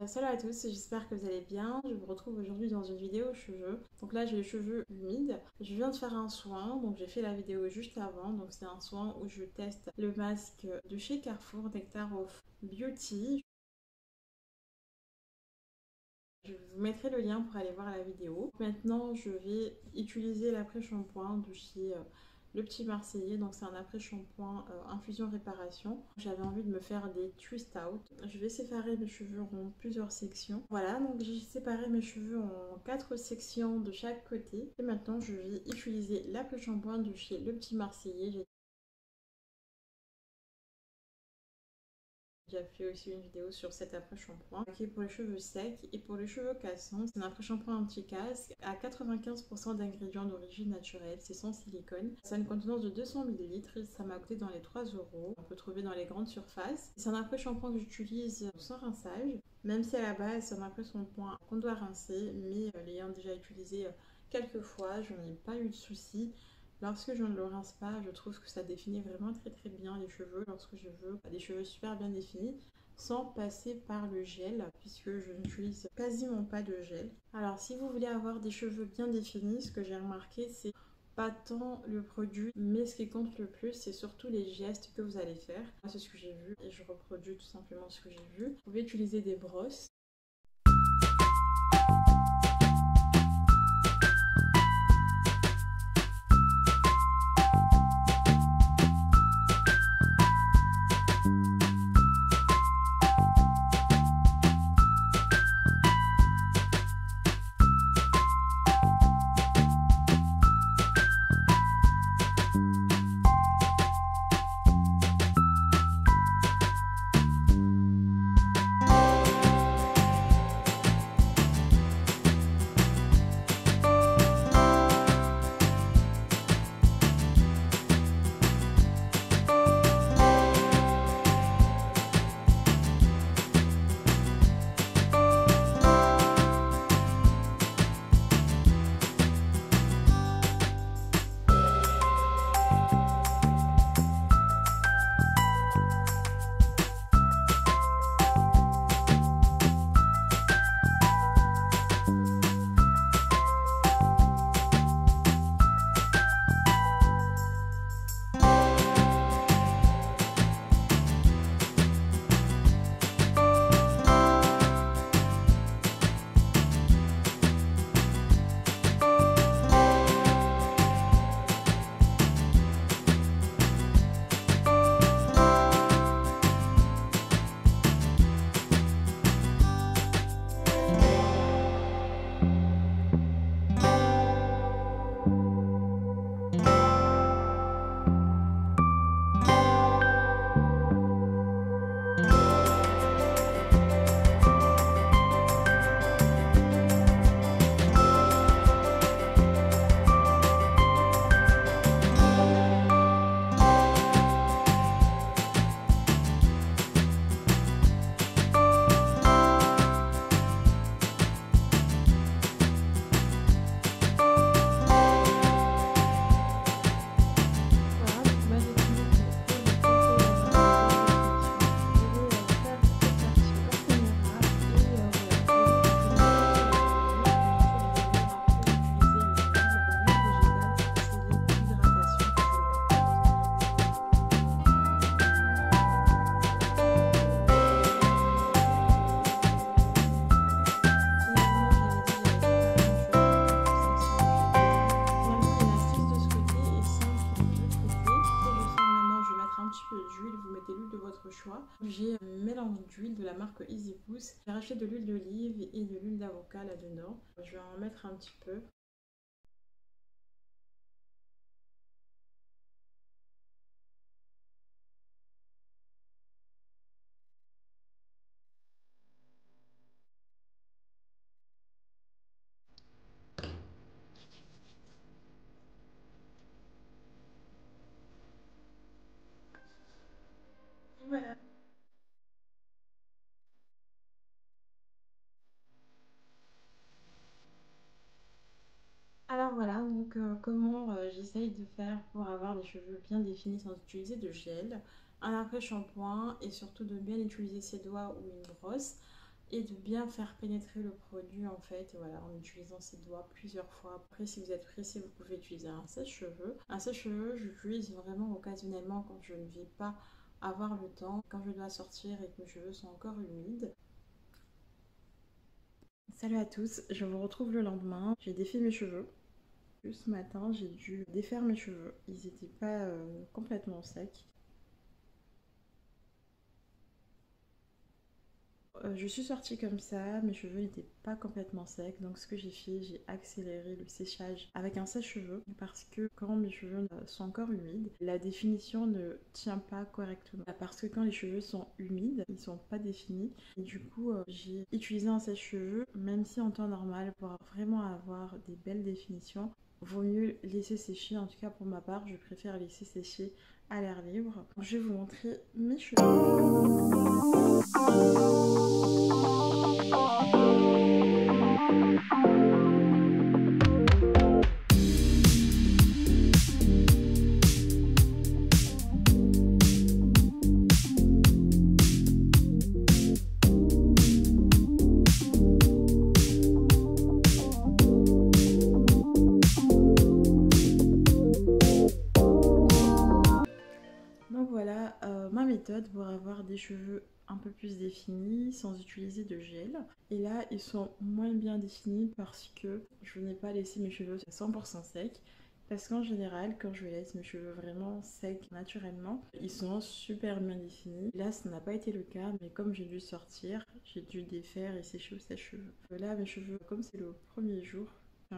Salut à tous, j'espère que vous allez bien. Je vous retrouve aujourd'hui dans une vidéo cheveux. Donc là j'ai les cheveux humides. Je viens de faire un soin, donc j'ai fait la vidéo juste avant. Donc c'est un soin où je teste le masque de chez Carrefour, Nectar of Beauty. Je vous mettrai le lien pour aller voir la vidéo. Maintenant je vais utiliser l'après-shampoing de chez le Petit Marseillais. Donc c'est un après-shampoing infusion réparation. J'avais envie de me faire des twist out. Je vais séparer mes cheveux en plusieurs sections. Voilà, donc j'ai séparé mes cheveux en 4 sections de chaque côté. Et maintenant je vais utiliser l'après-shampoing de chez le Petit Marseillais. J'ai fait aussi une vidéo sur cet après-shampoing qui est pour les cheveux secs et pour les cheveux cassants. C'est un après-shampoing anti-casse à 95% d'ingrédients d'origine naturelle. C'est sans silicone. Ça a une contenance de 200 ml. Ça m'a coûté dans les 3 euros. On peut trouver dans les grandes surfaces. C'est un après-shampoing que j'utilise sans rinçage. Même si à la base c'est un après-shampoing qu'on doit rincer. Mais l'ayant déjà utilisé quelques fois, je n'ai pas eu de soucis. Lorsque je ne le rince pas, je trouve que ça définit vraiment très bien les cheveux lorsque je veux des cheveux super bien définis sans passer par le gel puisque je n'utilise quasiment pas de gel. Alors si vous voulez avoir des cheveux bien définis, ce que j'ai remarqué c'est pas tant le produit, mais ce qui compte le plus, c'est surtout les gestes que vous allez faire. Moi, c'est ce que j'ai vu et je reproduis tout simplement ce que j'ai vu. Vous pouvez utiliser des brosses. D'huile, vous mettez l'huile de votre choix. J'ai un mélange d'huile de la marque Easy Boost. J'ai racheté de l'huile d'olive et de l'huile d'avocat là-dedans. Je vais en mettre un petit peu. Voilà. Alors voilà, donc comment j'essaye de faire pour avoir les cheveux bien définis sans utiliser de gel, un après-shampoing et surtout de bien utiliser ses doigts ou une brosse. et de bien faire pénétrer le produit en fait, voilà, en utilisant ses doigts plusieurs fois. Après, si vous êtes pressé, vous pouvez utiliser un sèche-cheveux. Un sèche-cheveux, j'utilise vraiment occasionnellement quand je ne vais pas avoir le temps, quand je dois sortir et que mes cheveux sont encore humides. Salut à tous, je vous retrouve le lendemain. J'ai défait mes cheveux. Ce matin, j'ai dû défaire mes cheveux. Ils n'étaient pas complètement secs. Je suis sortie comme ça, mes cheveux n'étaient pas complètement secs, donc ce que j'ai fait, j'ai accéléré le séchage avec un sèche-cheveux parce que quand mes cheveux sont encore humides, la définition ne tient pas correctement. Parce que quand les cheveux sont humides, ils sont pas définis. Et du coup, j'ai utilisé un sèche-cheveux, même si en temps normal, pour vraiment avoir des belles définitions, vaut mieux laisser sécher. En tout cas, pour ma part, je préfère laisser sécher à l'air libre. Je vais vous montrer mes cheveux. Donc voilà ma méthode pour avoir des cheveux un peu plus définis sans utiliser de gel. Et là, ils sont moins bien définis parce que je n'ai pas laissé mes cheveux 100% secs. Parce qu'en général, quand je laisse mes cheveux vraiment secs naturellement, ils sont super bien définis. Là, ça n'a pas été le cas, mais comme j'ai dû sortir, j'ai dû défaire et sécher au sèche-cheveux. Là, mes cheveux, comme c'est le premier jour,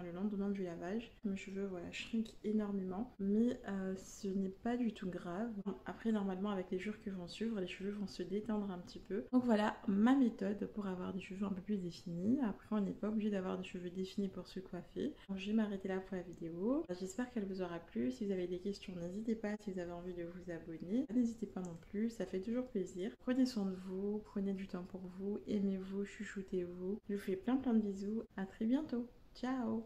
le lendemain du lavage, mes cheveux voilà shrinkent énormément, mais ce n'est pas du tout grave. Après, normalement, avec les jours qui vont suivre, les cheveux vont se détendre un petit peu. Donc voilà ma méthode pour avoir des cheveux un peu plus définis. Après, on n'est pas obligé d'avoir des cheveux définis pour se coiffer. Donc, je vais m'arrêter là pour la vidéo. J'espère qu'elle vous aura plu. Si vous avez des questions, n'hésitez pas. Si vous avez envie de vous abonner, n'hésitez pas non plus, ça fait toujours plaisir. Prenez soin de vous, prenez du temps pour vous, aimez-vous, chuchotez-vous. Je vous fais plein de bisous. À très bientôt. Ciao!